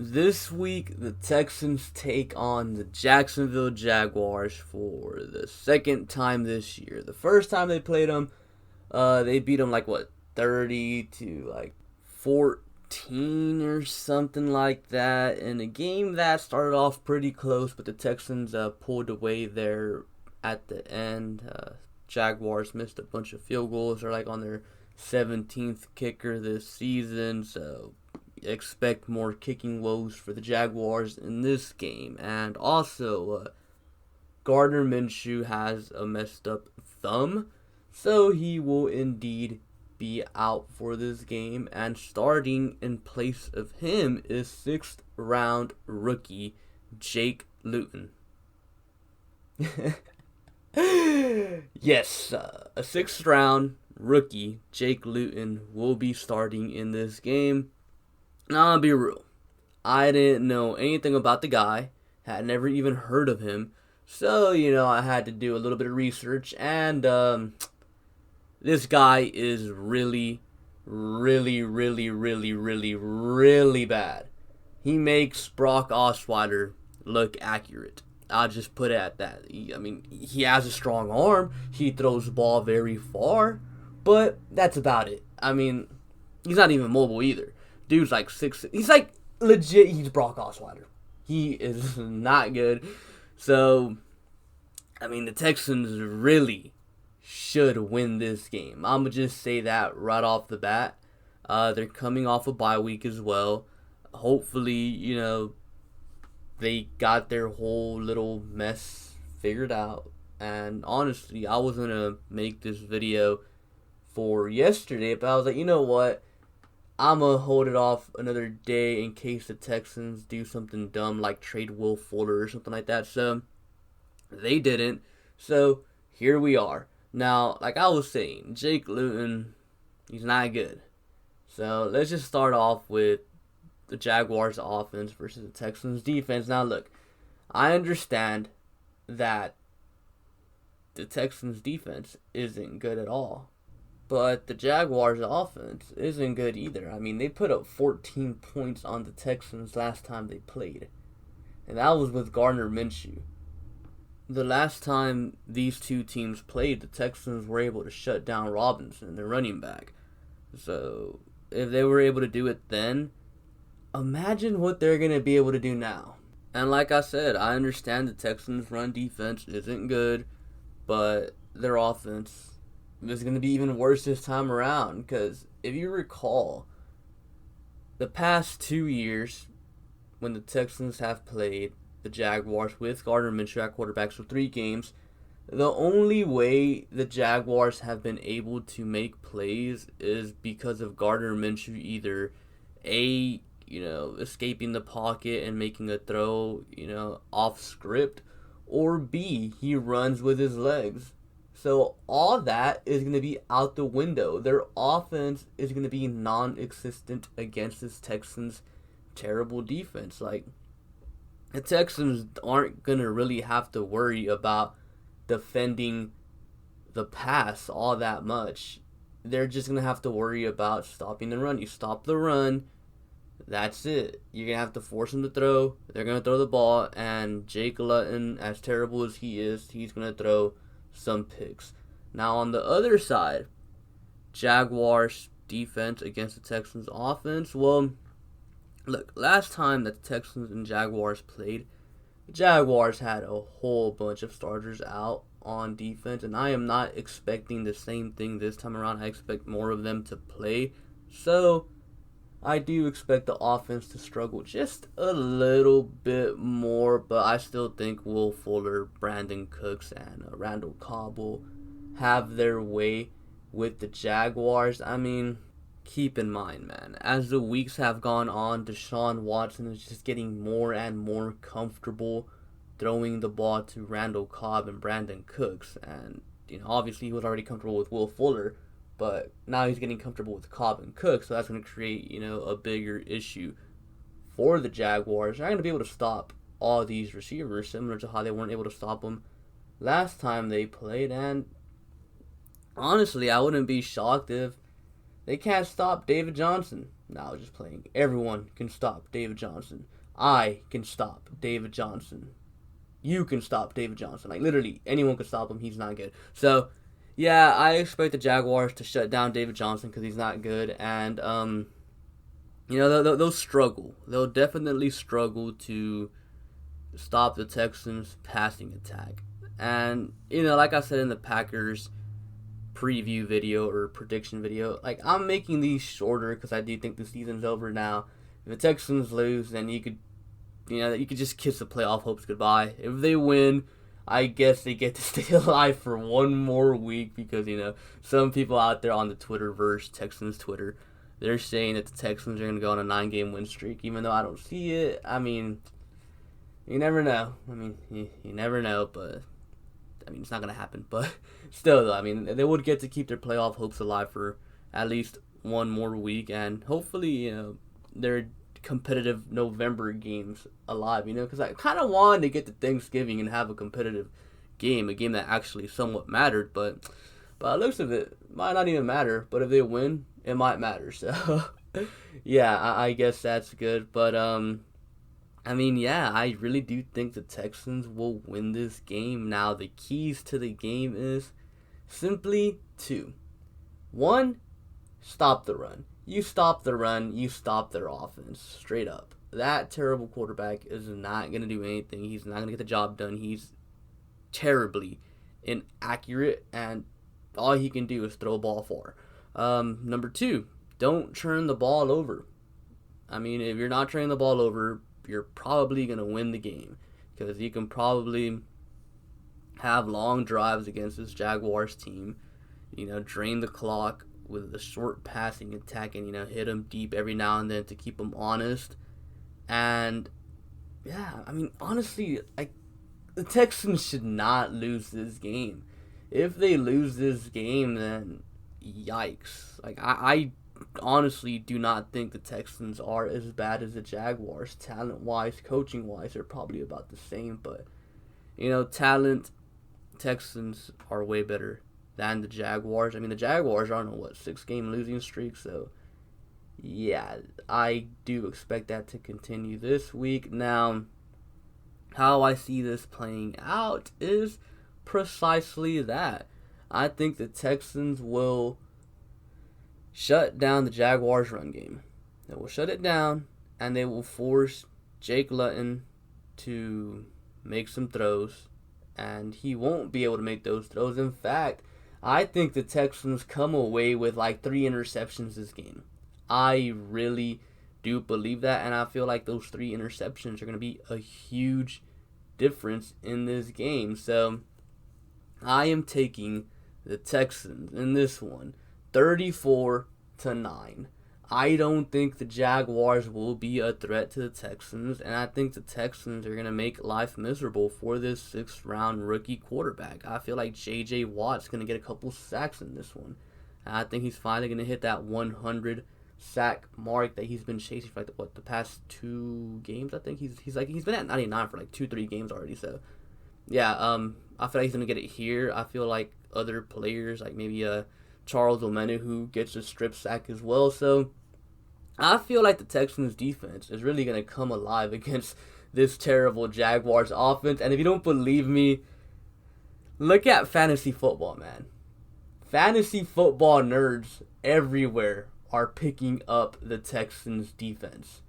This week, the Texans take on the Jacksonville Jaguars for the second time this year. The first time they played them, they beat them like what, 30 to like 14 or something like that. In a game that started off pretty close, but the Texans pulled away there at the end. Jaguars missed a bunch of field goals. They're like on their 17th kicker this season, so expect more kicking woes for the Jaguars in this game. And also, Gardner Minshew has a messed up thumb, so he will indeed be out for this game. And starting in place of him is 6th round rookie Jake Luton. Yes, a 6th round rookie Jake Luton will be starting in this game. Now, I'll be real. I didn't know anything about the guy, had never even heard of him. So, I had to do a little bit of research, and this guy is really, really, really, really, really, really bad. He makes Brock Osweiler look accurate. I'll just put it at that. He has a strong arm. He throws the ball very far, but that's about it. He's not even mobile either. Dude's like 6'6". He's like legit. He's Brock Osweiler. He is not good. So, the Texans really should win this game. I'm gonna just say that right off the bat. They're coming off a bye week as well. Hopefully, they got their whole little mess figured out. And honestly, I was gonna make this video for yesterday, but I was like, you know what? I'm going to hold it off another day in case the Texans do something dumb like trade Will Fuller or something like that. So, they didn't. So, here we are. Now, like I was saying, Jake Luton, he's not good. So, let's just start off with the Jaguars offense versus the Texans defense. Now, look, I understand that the Texans defense isn't good at all. But the Jaguars' offense isn't good either. They put up 14 points on the Texans last time they played. And that was with Gardner Minshew. The last time these two teams played, the Texans were able to shut down Robinson, their running back. So, if they were able to do it then, imagine what they're going to be able to do now. And like I said, I understand the Texans' run defense isn't good, but their offense is going to be even worse this time around, because if you recall, the past 2 years when the Texans have played the Jaguars with Gardner Minshew at quarterback, so 3 games, the only way the Jaguars have been able to make plays is because of Gardner Minshew either escaping the pocket and making a throw, off script, or B, he runs with his legs. So all that is going to be out the window. Their offense is going to be non-existent against this Texans' terrible defense. Like, the Texans aren't going to really have to worry about defending the pass all that much. They're just going to have to worry about stopping the run. You stop the run, that's it. You're going to have to force them to throw. They're going to throw the ball, and Jake Luton, as terrible as he is, he's going to throw some picks. Now, on the other side, Jaguars defense against the Texans offense. Well, look, last time that the Texans and Jaguars played, the Jaguars had a whole bunch of starters out on defense, and I am not expecting the same thing this time around. I expect more of them to play. So, I do expect the offense to struggle just a little bit more, but I still think Will Fuller, Brandon Cooks, and Randall Cobb will have their way with the Jaguars. Keep in mind, man, as the weeks have gone on, Deshaun Watson is just getting more and more comfortable throwing the ball to Randall Cobb and Brandon Cooks. And, obviously he was already comfortable with Will Fuller, but now he's getting comfortable with Cobb and Cook, so that's going to create, a bigger issue for the Jaguars. They're not going to be able to stop all these receivers, similar to how they weren't able to stop them last time they played. And honestly, I wouldn't be shocked if they can't stop David Johnson. No, I was just playing. Everyone can stop David Johnson. I can stop David Johnson. You can stop David Johnson. Like, literally, anyone can stop him. He's not good. So, yeah, I expect the Jaguars to shut down David Johnson because he's not good. And, they'll struggle. They'll definitely struggle to stop the Texans' passing attack. And, like I said in the Packers preview video or prediction video, like, I'm making these shorter because I do think the season's over now. If the Texans lose, then you could just kiss the playoff hopes goodbye. If they win, I guess they get to stay alive for one more week because, some people out there on the Twitterverse, Texans Twitter, they're saying that the Texans are going to go on a 9-game win streak, even though I don't see it. I mean, you never know. You never know, but it's not going to happen. But still, though, they would get to keep their playoff hopes alive for at least one more week, and hopefully, their competitive November games alive, because I kind of wanted to get to Thanksgiving and have a competitive game, a game that actually somewhat mattered, but by the looks of it, might not even matter, but if they win, it might matter, so, yeah, I guess that's good, but, I really do think the Texans will win this game. Now, the keys to the game is simply two. One, stop the run. You stop the run, you stop their offense, straight up. That terrible quarterback is not going to do anything. He's not going to get the job done. He's terribly inaccurate, and all he can do is throw a ball far. Number two, don't turn the ball over. If you're not turning the ball over, you're probably going to win the game because you can probably have long drives against this Jaguars team, drain the clock with a short passing attack and, hit them deep every now and then to keep them honest. And, yeah, honestly, the Texans should not lose this game. If they lose this game, then yikes. I honestly do not think the Texans are as bad as the Jaguars. Talent-wise, coaching-wise, they're probably about the same. But, talent, Texans are way better than the Jaguars. The Jaguars are on a 6-game losing streak, so yeah, I do expect that to continue this week. Now, how I see this playing out is precisely that. I think the Texans will shut down the Jaguars' run game. They will shut it down, and they will force Jake Luton to make some throws, and he won't be able to make those throws. In fact, I think the Texans come away with 3 interceptions this game. I really do believe that, and I feel like those 3 interceptions are going to be a huge difference in this game. So, I am taking the Texans in this one, 34-9. I don't think the Jaguars will be a threat to the Texans, and I think the Texans are going to make life miserable for this 6th-round rookie quarterback. I feel like J.J. Watt's going to get a couple sacks in this one. I think he's finally going to hit that 100-sack mark that he's been chasing for the past 2 games. I think he's been at 99 for 2-3 games already. So yeah, I feel like he's going to get it here. I feel like other players, like maybe Charles Omenu, who gets a strip sack as well. So I feel like the Texans defense is really going to come alive against this terrible Jaguars offense. And if you don't believe me, look at fantasy football, man. Fantasy football nerds everywhere are picking up the Texans defense.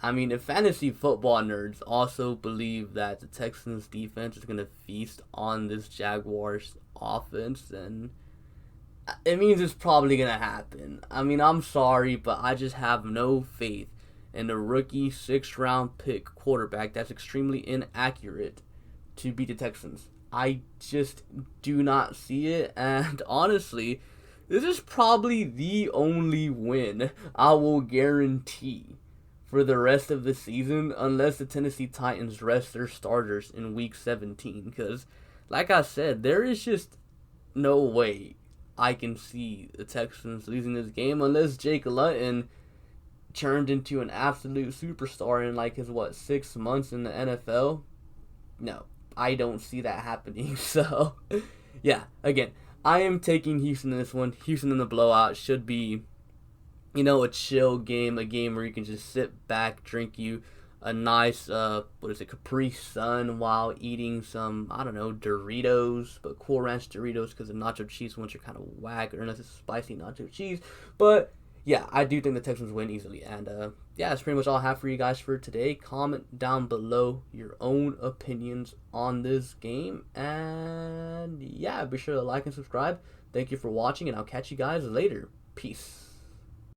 If fantasy football nerds also believe that the Texans defense is going to feast on this Jaguars offense, then it means it's probably going to happen. I'm sorry, but I just have no faith in the rookie 6th-round pick quarterback that's extremely inaccurate to beat the Texans. I just do not see it, and honestly, this is probably the only win I will guarantee for the rest of the season unless the Tennessee Titans rest their starters in Week 17, because, like I said, there is just no way I can see the Texans losing this game unless Jake Luton turned into an absolute superstar in his 6 months in the NFL. No, I don't see that happening. So, yeah, again, I am taking Houston in this one. Houston in the blowout should be, a chill game, a game where you can just sit back, drink you a nice, Capri Sun while eating some, I don't know, Doritos, but Cool Ranch Doritos because the nacho cheese ones are kind of whack, or unless it's spicy nacho cheese. But yeah, I do think the Texans win easily. And yeah, that's pretty much all I have for you guys for today. Comment down below your own opinions on this game. And yeah, be sure to like and subscribe. Thank you for watching, and I'll catch you guys later. Peace.